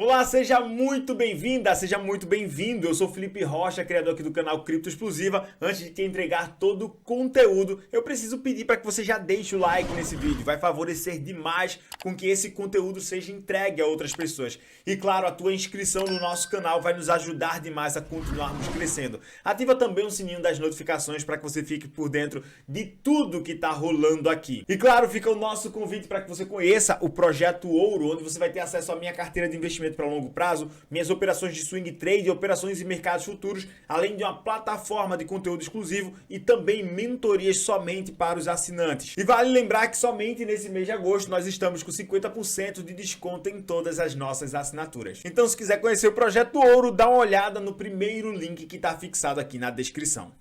Olá, seja muito bem-vinda, seja muito bem-vindo. Eu sou Felipe Rocha, criador aqui do canal Cripto Explosiva. Antes de te entregar todo o conteúdo, eu preciso pedir para que você já deixe o like nesse vídeo. Vai favorecer demais com que esse conteúdo seja entregue a outras pessoas. E claro, a tua inscrição no nosso canal vai nos ajudar demais a continuarmos crescendo. Ativa também o sininho das notificações para que você fique por dentro de tudo que está rolando aqui. E claro, fica o nosso convite para que você conheça o Projeto Ouro, onde você vai ter acesso à minha carteira de investimento para longo prazo, minhas operações de swing trade, operações em mercados futuros, além de uma plataforma de conteúdo exclusivo e também mentorias somente para os assinantes. E vale lembrar que somente nesse mês de agosto nós estamos com 50% de desconto em todas as nossas assinaturas. Então, se quiser conhecer o Projeto Ouro, dá uma olhada no primeiro link que está fixado aqui na descrição.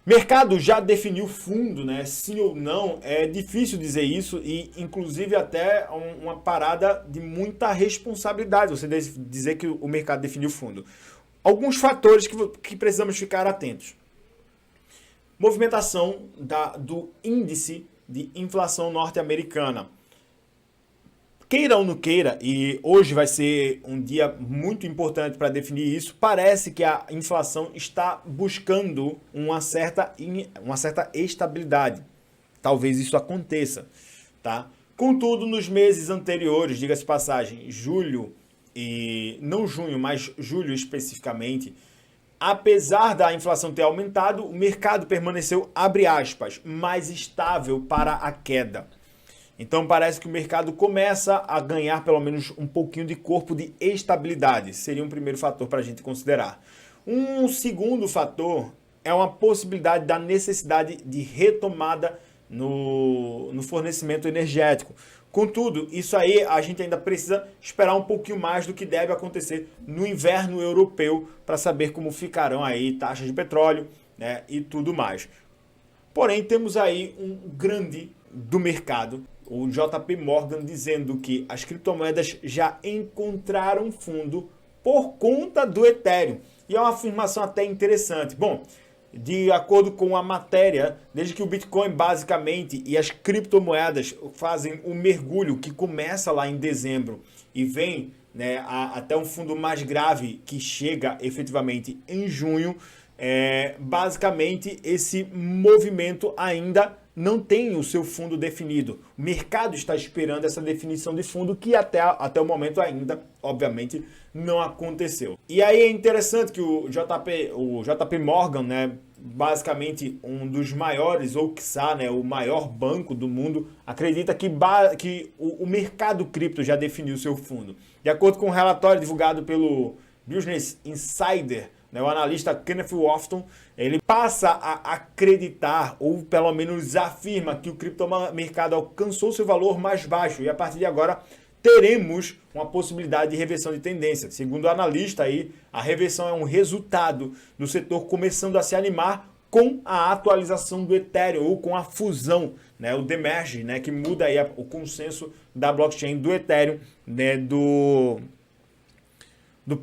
Mercado já definiu fundo, né? Sim ou não? É difícil dizer isso e, inclusive, até uma parada de muita responsabilidade você dizer que o mercado definiu fundo. Alguns fatores que precisamos ficar atentos. Movimentação do índice de inflação norte-americana. Queira ou não queira, e hoje vai ser um dia muito importante para definir isso, parece que a inflação está buscando uma certa estabilidade. Talvez isso aconteça, tá? Contudo, nos meses anteriores, diga-se de passagem, julho e não junho, mas julho especificamente, apesar da inflação ter aumentado, o mercado permaneceu, abre aspas, mais estável para a queda. Então parece que o mercado começa a ganhar pelo menos um pouquinho de corpo de estabilidade. Seria um primeiro fator para a gente considerar. Um segundo fator é uma possibilidade da necessidade de retomada no fornecimento energético. Contudo, isso aí a gente ainda precisa esperar um pouquinho mais do que deve acontecer no inverno europeu para saber como ficarão aí taxas de petróleo, né, e tudo mais. Porém, temos aí um grande do mercado, o JP Morgan, dizendo que as criptomoedas já encontraram fundo por conta do Ethereum. E é uma afirmação até interessante. Bom, de acordo com a matéria, desde que o Bitcoin basicamente e as criptomoedas fazem o mergulho que começa lá em dezembro e vem, né, até um fundo mais grave que chega efetivamente em junho, basicamente esse movimento ainda não tem o seu fundo definido. O mercado está esperando essa definição de fundo que até o momento ainda, obviamente, não aconteceu. E aí é interessante que o JP Morgan, né, basicamente um dos maiores, ou quiçá, né, o maior banco do mundo, acredita que o mercado cripto já definiu o seu fundo. De acordo com um relatório divulgado pelo Business Insider, o analista Kenneth Wharton, ele passa a acreditar, ou pelo menos afirma, que o criptomercado alcançou seu valor mais baixo e a partir de agora teremos uma possibilidade de reversão de tendência. Segundo o analista, aí, a reversão é um resultado do setor começando a se animar com a atualização do Ethereum ou com a fusão, né, o demerge, né, que muda aí o consenso da blockchain do Ethereum, né, do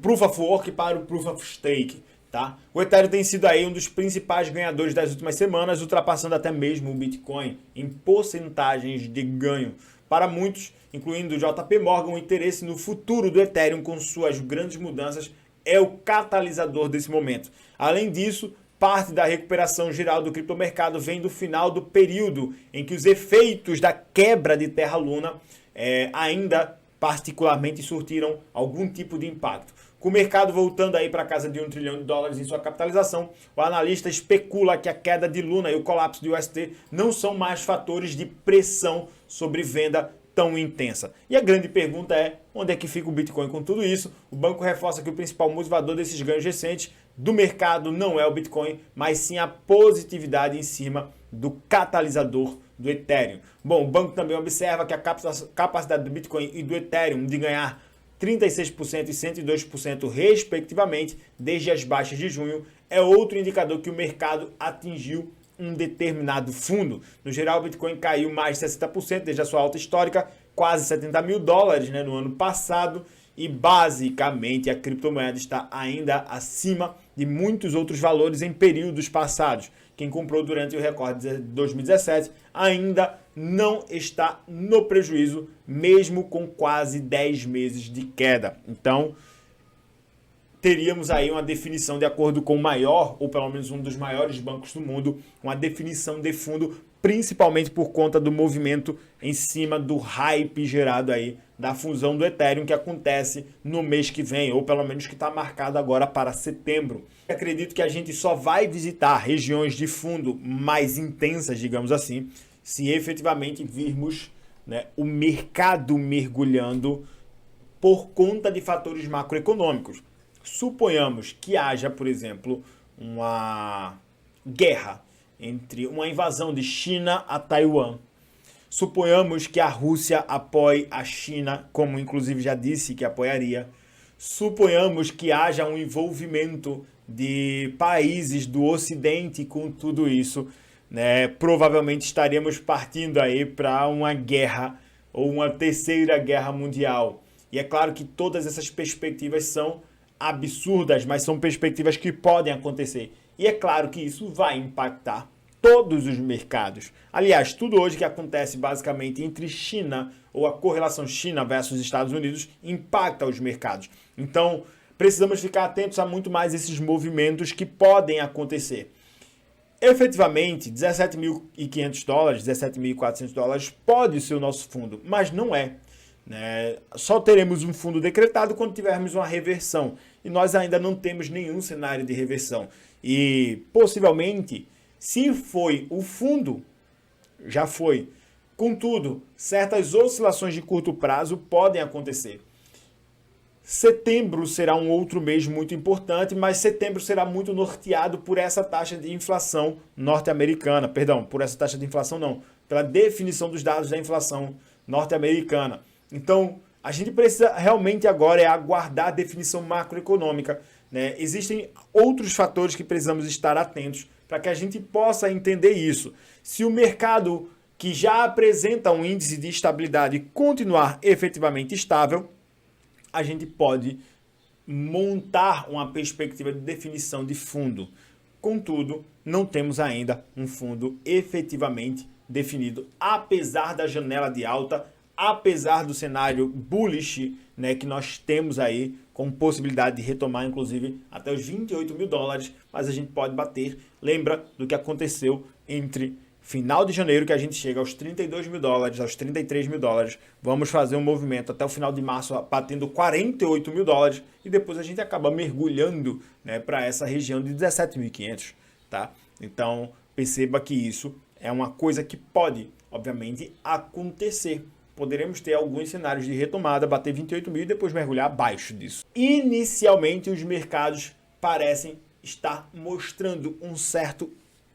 Proof of Work para o Proof of Stake, tá? O Ethereum tem sido aí um dos principais ganhadores das últimas semanas, ultrapassando até mesmo o Bitcoin em porcentagens de ganho. Para muitos, incluindo o JP Morgan, o interesse no futuro do Ethereum com suas grandes mudanças é o catalisador desse momento. Além disso, parte da recuperação geral do criptomercado vem do final do período em que os efeitos da quebra de Terra Luna ainda particularmente surtiram algum tipo de impacto. Com o mercado voltando aí para casa de $1 trilhão em sua capitalização, o analista especula que a queda de Luna e o colapso de UST não são mais fatores de pressão sobre venda tão intensa. E a grande pergunta é, onde é que fica o Bitcoin com tudo isso? O banco reforça que o principal motivador desses ganhos recentes do mercado não é o Bitcoin, mas sim a positividade em cima do catalisador do Ethereum. Bom, o banco também observa que a capacidade do Bitcoin e do Ethereum de ganhar 36% e 102% respectivamente desde as baixas de junho é outro indicador que o mercado atingiu um determinado fundo. No geral, o Bitcoin caiu mais de 60% desde a sua alta histórica, quase $70 mil, né, no ano passado, e basicamente a criptomoeda está ainda acima de muitos outros valores em períodos passados. Quem comprou durante o recorde de 2017 ainda não está no prejuízo, mesmo com quase 10 meses de queda. Então, teríamos aí uma definição de acordo com o maior, ou pelo menos um dos maiores bancos do mundo, uma definição de fundo, principalmente por conta do movimento em cima do hype gerado aí da fusão do Ethereum que acontece no mês que vem, ou pelo menos que está marcado agora para setembro. Acredito que a gente só vai visitar regiões de fundo mais intensas, digamos assim, se efetivamente virmos, né, o mercado mergulhando por conta de fatores macroeconômicos. Suponhamos que haja, por exemplo, uma guerra entre uma invasão de China a Taiwan. Suponhamos que a Rússia apoie a China, como inclusive já disse que apoiaria. Suponhamos que haja um envolvimento de países do Ocidente com tudo isso, né? Provavelmente estaríamos partindo aí para uma guerra ou uma terceira guerra mundial. E é claro que todas essas perspectivas são absurdas, mas são perspectivas que podem acontecer. E é claro que isso vai impactar todos os mercados. Aliás, tudo hoje que acontece basicamente entre China, ou a correlação China versus Estados Unidos, impacta os mercados. Então, precisamos ficar atentos a muito mais esses movimentos que podem acontecer. Efetivamente, 17.500 dólares, 17.400 dólares pode ser o nosso fundo, mas não é. Né? Só teremos um fundo decretado quando tivermos uma reversão. E nós ainda não temos nenhum cenário de reversão. E possivelmente, se foi o fundo, já foi. Contudo, certas oscilações de curto prazo podem acontecer. Setembro será um outro mês muito importante, mas setembro será muito norteado por essa taxa de inflação norte-americana. Perdão, por essa taxa de inflação não, pela definição dos dados da inflação norte-americana. Então, a gente precisa realmente agora aguardar a definição macroeconômica. Né? Existem outros fatores que precisamos estar atentos para que a gente possa entender isso. Se o mercado que já apresenta um índice de estabilidade continuar efetivamente estável, a gente pode montar uma perspectiva de definição de fundo. Contudo, não temos ainda um fundo efetivamente definido, apesar da janela de alta, apesar do cenário bullish, né, que nós temos aí, com possibilidade de retomar, inclusive, até os 28 mil dólares, mas a gente pode bater. Lembra do que aconteceu entre final de janeiro, que a gente chega aos 32 mil dólares, aos 33 mil dólares. Vamos fazer um movimento até o final de março, batendo 48 mil dólares, e depois a gente acaba mergulhando, né, para essa região de 17.500, tá? Então, perceba que isso é uma coisa que pode, obviamente, acontecer. Poderemos ter alguns cenários de retomada, bater 28 mil e depois mergulhar abaixo disso. Inicialmente, os mercados parecem estar mostrando um certo,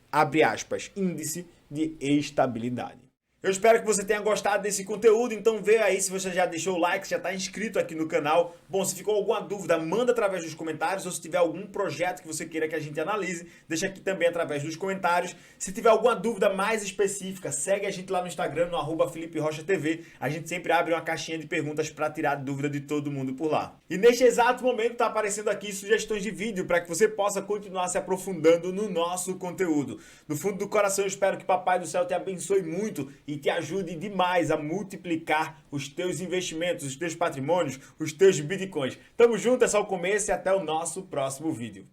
abre aspas, índice de estabilidade. Eu espero que você tenha gostado desse conteúdo, então vê aí se você já deixou o like, se já está inscrito aqui no canal. Bom, se ficou alguma dúvida, manda através dos comentários, ou se tiver algum projeto que você queira que a gente analise, deixa aqui também através dos comentários. Se tiver alguma dúvida mais específica, segue a gente lá no Instagram, no @FelipeRochaTV. A gente sempre abre uma caixinha de perguntas para tirar dúvida de todo mundo por lá. E neste exato momento está aparecendo aqui sugestões de vídeo para que você possa continuar se aprofundando no nosso conteúdo. No fundo do coração, eu espero que Papai do Céu te abençoe muito e te ajude demais a multiplicar os teus investimentos, os teus patrimônios, os teus bitcoins. Tamo junto, é só o começo e até o nosso próximo vídeo.